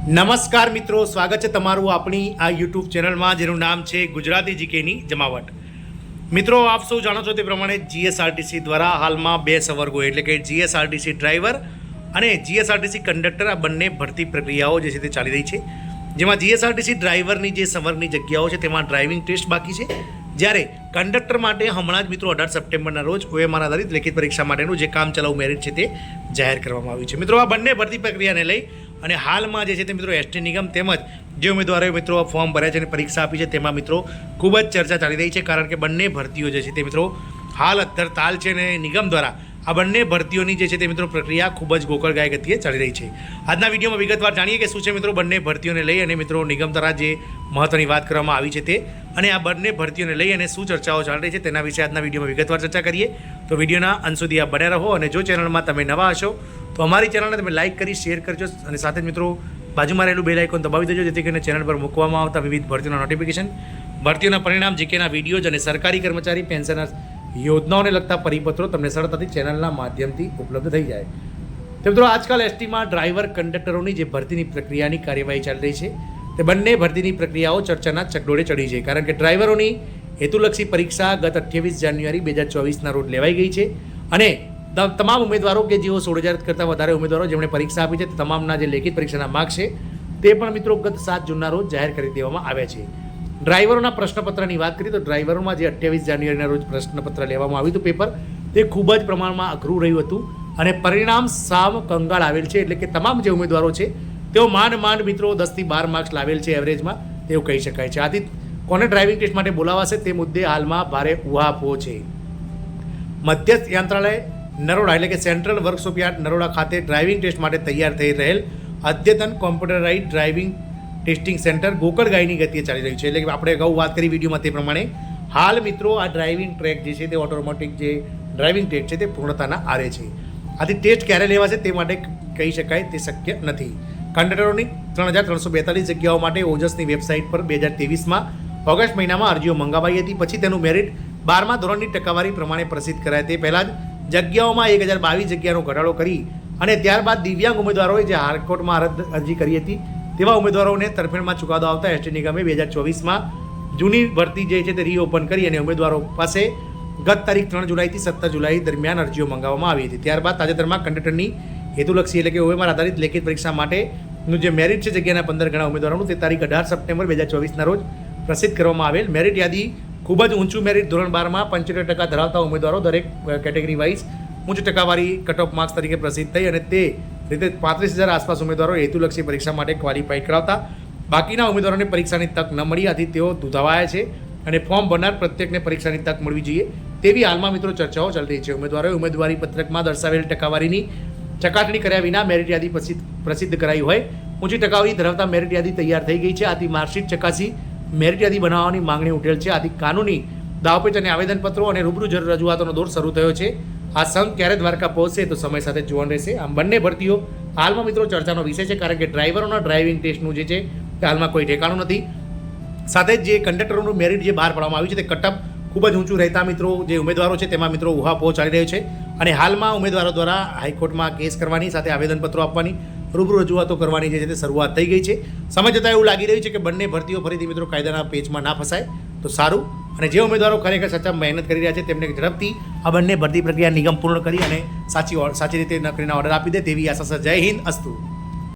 નમસ્કાર મિત્રો, સ્વાગત છે તમારું આપણી આ યુટ્યુબ ચેનલમાં જેનું નામ છે ગુજરાતી જીકેની જમાવટ. મિત્રો, આપ સૌ જાણો છો તે પ્રમાણે જીએસઆરટીસી દ્વારા હાલમાં બે સંવર્ગો એટલે કે જીએસઆરટીસી ડ્રાઈવર અને જીએસઆરટીસી કંડક્ટર આ બંને ભરતી પ્રક્રિયાઓ જે છે તે ચાલી રહી છે. જેમાં જીએસઆરટીસી ડ્રાઈવરની જે સંવર્ગની જગ્યાઓ છે તેમાં ડ્રાઇવિંગ ટેસ્ટ બાકી છે, જ્યારે કંડક્ટર માટે હમણાં જ મિત્રો 18 સપ્ટેમ્બરના રોજ OMR આધારિત લેખિત પરીક્ષા માટેનું જે કામચલાઉ મેરિટ છે તે જાહેર કરવામાં આવ્યું છે. મિત્રો, આ બંને ભરતી પ્રક્રિયાને લઈ અને હાલમાં જે છે તે મિત્રો એસટી નિગમ તેમજ જે ઉમેદવારોએ મિત્રો ફોર્મ ભર્યા છે અને પરીક્ષા આપી છે તેમાં મિત્રો ખૂબ જ ચર્ચા ચાલી રહી છે, કારણ કે બંને ભરતીઓ જે છે તે મિત્રો હાલ અત્તર તાલ છે અને નિગમ દ્વારા આ બંને ભરતીઓની જે છે તે મિત્રો પ્રક્રિયા ખૂબ જ ગોકળગાય ગતિએ ચાલી રહી છે. આજના વિડીયોમાં વિગતવાર જાણીએ કે શું છે મિત્રો બંને ભરતીઓને લઈ અને મિત્રો નિગમ દ્વારા જે મહત્વની વાત કરવામાં આવી છે તે અને આ બંને ભરતીઓને લઈ અને શું ચર્ચાઓ ચાલી રહી છે તેના વિશે આજના વિડીયોમાં વિગતવાર ચર્ચા કરીએ. તો વિડીયોના અંત સુધી આપ બન્યા રહો અને જો ચેનલમાં તમે નવા હશો તો અમારી ચેનલને તમે લાઇક કરી શેર કરજો અને સાથે જ મિત્રો બાજુમાં રહેલું બેલ આઇકોન દબાવી દેજો, જેથી કરીને ચેનલ પર મૂકવામાં આવતા વિવિધ ભરતીઓના નોટિફિકેશન, ભરતીઓના પરિણામ, જીકેના વિડીયોઝ અને સરકારી કર્મચારી પેન્શનર યોજનાઓને લગતા પરિપત્રો તમને સરળતાથી ચેનલના માધ્યમથી ઉપલબ્ધ થઈ જાય. તો મિત્રો, આજકાલ એસટીમાં ડ્રાઈવર કંડક્ટરોની જે ભરતીની પ્રક્રિયાની કાર્યવાહી ચાલી રહી છે તે બંને ભરતીની પ્રક્રિયાઓ ચર્ચાના ચકડોળે ચડી છે, કારણ કે ડ્રાઈવરોની હેતુલક્ષી પરીક્ષા ગત 28 જાન્યુઆરી 2024ના રોજ લેવાઈ ગઈ છે અને તમામ ઉમેદવારો કે જેઓ 16,000 કરતાં વધારે ઉમેદવારો જેમણે પરીક્ષા આપી છે તમામના જે લેખિત પરીક્ષાના માર્ક્સ છે તે પણ મિત્રો ગત 7 જૂનના રોજ જાહેર કરી દેવામાં આવ્યા છે. ડ્રાઈવરોના પ્રશ્નપત્રની વાત કરીએ તો ડ્રાઈવરોમાં જે 28 જાન્યુઆરીના રોજ પ્રશ્નપત્ર લેવામાં આવ્યું હતું પેપર, તે ખૂબ જ પ્રમાણમાં અઘરું રહ્યું હતું અને પરિણામ સાવ કંગાળ આવેલ છે. એટલે કે તમામ જે ઉમેદવારો છે તેઓ માંડ મિત્રો 10 થી 12 માર્ક્સ લાવેલ છે એવરેજમાં, તેવું કહી શકાય છે. આથી કોને ડ્રાઇવિંગ ટેસ્ટ માટે બોલાવાશે તે મુદ્દે હાલમાં ભારે ઉહાપોહ છે. મધ્યસ્થ યંત્રાલય નરોડા એટલે કે સેન્ટ્રલ વર્કશોપ યાર્ડ નરોડા ખાતે ડ્રાઇવિંગ ટેસ્ટ માટે તૈયાર થઈ રહેલ અદ્યતન કોમ્પ્યુટરાઇઝ ડ્રાઇવિંગ ટેસ્ટિંગ સેન્ટર ગોકળગાયની ગતિએ ચાલી રહ્યું છે. એટલે કે આપણે અગાઉ વાત કરી વિડીયોમાં તે પ્રમાણે હાલ મિત્રો આ ડ્રાઇવિંગ ટ્રેક જે છે તે ઓટોમેટિક જે ડ્રાઇવિંગ ટેસ્ટ છે તે પૂર્ણતાના આરે છે. આથી ટેસ્ટ ક્યારે લેવાશે તે માટે કહી શકાય તે શક્ય નથી. કંડક્ટરોની 3,342 જગ્યાઓ માટે ઓજસની વેબસાઇટ પર 2023માં ઓગસ્ટ મહિનામાં અરજીઓ મંગાવાઈ હતી. પછી તેનું મેરિટ 12મા ધોરણની ટકાવારી પ્રમાણે પ્રસિદ્ધ કરાય તે પહેલાં જ જગ્યાઓમાં 1,022 જગ્યાનો ઘટાડો કરી અને ત્યારબાદ દિવ્યાંગ ઉમેદવારોએ જે હાઈકોર્ટમાં અરજી કરી હતી તેવા ઉમેદવારોને તરફેણમાં ચુકાદો આવતા એસટી નિગમે 2024માં જૂની ભરતી જે છે તે રીઓપન કરી અને ઉમેદવારો પાસે ગત તારીખ 3 જુલાઈથી 17 જુલાઈ દરમિયાન અરજીઓ મંગાવવામાં આવી હતી. ત્યારબાદ તાજેતરમાં કંડક્ટરની હેતુલક્ષી એટલે કે OMR આધારિત લેખિત પરીક્ષા માટેનું જે મેરિટ છે જગ્યાના 15 ગણા ઉમેદવારોનું તે તારીખ 18 સપ્ટેમ્બર 2024ના રોજ પ્રસિદ્ધ કરવામાં આવેલ. મેરિટ યાદી ખૂબ જ ઊંચું મેરિટ ધોરણ 12માં 75% ધરાવતા ઉમેદવારો દરેક કેટેગરી વાઇઝ ઉચ્ચ ટકાવારી કટ ઓફ માર્ક્સ તરીકે પ્રસિદ્ધ થઈ અને તે રીતે 35,000 આસપાસ ઉમેદવારો હેતુલક્ષી પરીક્ષા માટે ક્વોલિફાઈ કરાવતા બાકીના ઉમેદવારોને પરીક્ષાની તક ન મળી. આથી તેઓ દુધાવાયા છે અને ફોર્મ ભરનાર પ્રત્યેકને પરીક્ષાની તક મળવી જોઈએ તેવી હાલમાં મિત્રો ચર્ચાઓ ચાલી રહી છે. ઉમેદવારોએ ઉમેદવારી પત્રકમાં દર્શાવેલ ટકાવારીની ચકાસણી કર્યા વિના મેરિટ યાદી પ્રસિદ્ધ કરાઈ હોય ઊંચી ટકાવારી ધરાવતા મેરિટ યાદી તૈયાર થઈ ગઈ છે. આથી માર્કશીટ ચકાસી મેરિટ યાદી બનાવવાની માંગણી ઉઠેલ છે. આથી કાનૂની દાવપેચ અને આવેદનપત્રો અને રૂબરૂ રજૂઆતોનો દોર શરૂ થયો છે. આ સંઘ ક્યારે દ્વારકા પહોંચશે તો સમય સાથે જોવાનું રહેશે. આમ બંને ભરતીઓ હાલમાં મિત્રો ચર્ચાનો વિષય છે, કારણ કે ડ્રાઈવરોના ડ્રાઇવિંગ ટેસ્ટનું જે છે તે હાલમાં કોઈ ઠેકાણું નથી. સાથે જ જે કંડક્ટરોનું મેરિટ જે બહાર પાડવામાં આવ્યું છે તે કટઅપ ખૂબ જ ઊંચું રહેતા મિત્રો જે ઉમેદવારો છે તેમાં મિત્રો ઉહાપોહ ચાલી રહ્યો છે અને હાલમાં ઉમેદવારો દ્વારા હાઈકોર્ટમાં કેસ કરવાની સાથે આવેદનપત્રો આપવાની રૂબરૂ રજૂઆતો કરવાની જે છે તે શરૂઆત થઈ ગઈ છે. સમય જતાં એવું લાગી રહ્યું છે કે બંને ભરતીઓ ફરીથી મિત્રો કાયદાના પેચમાં ના ફસાય તો સારું. અને જે ઉમેદવારો ખરેખર સાચા મહેનત કરી રહ્યા છે તેમને ઝડપથી આ બંને ભરતી પ્રક્રિયા નિગમ પૂર્ણ કરી અને સાચી રીતે નોકરીના ઓર્ડર આપી દે તેવી આશા છે. જય હિન્દ, અસ્તુ.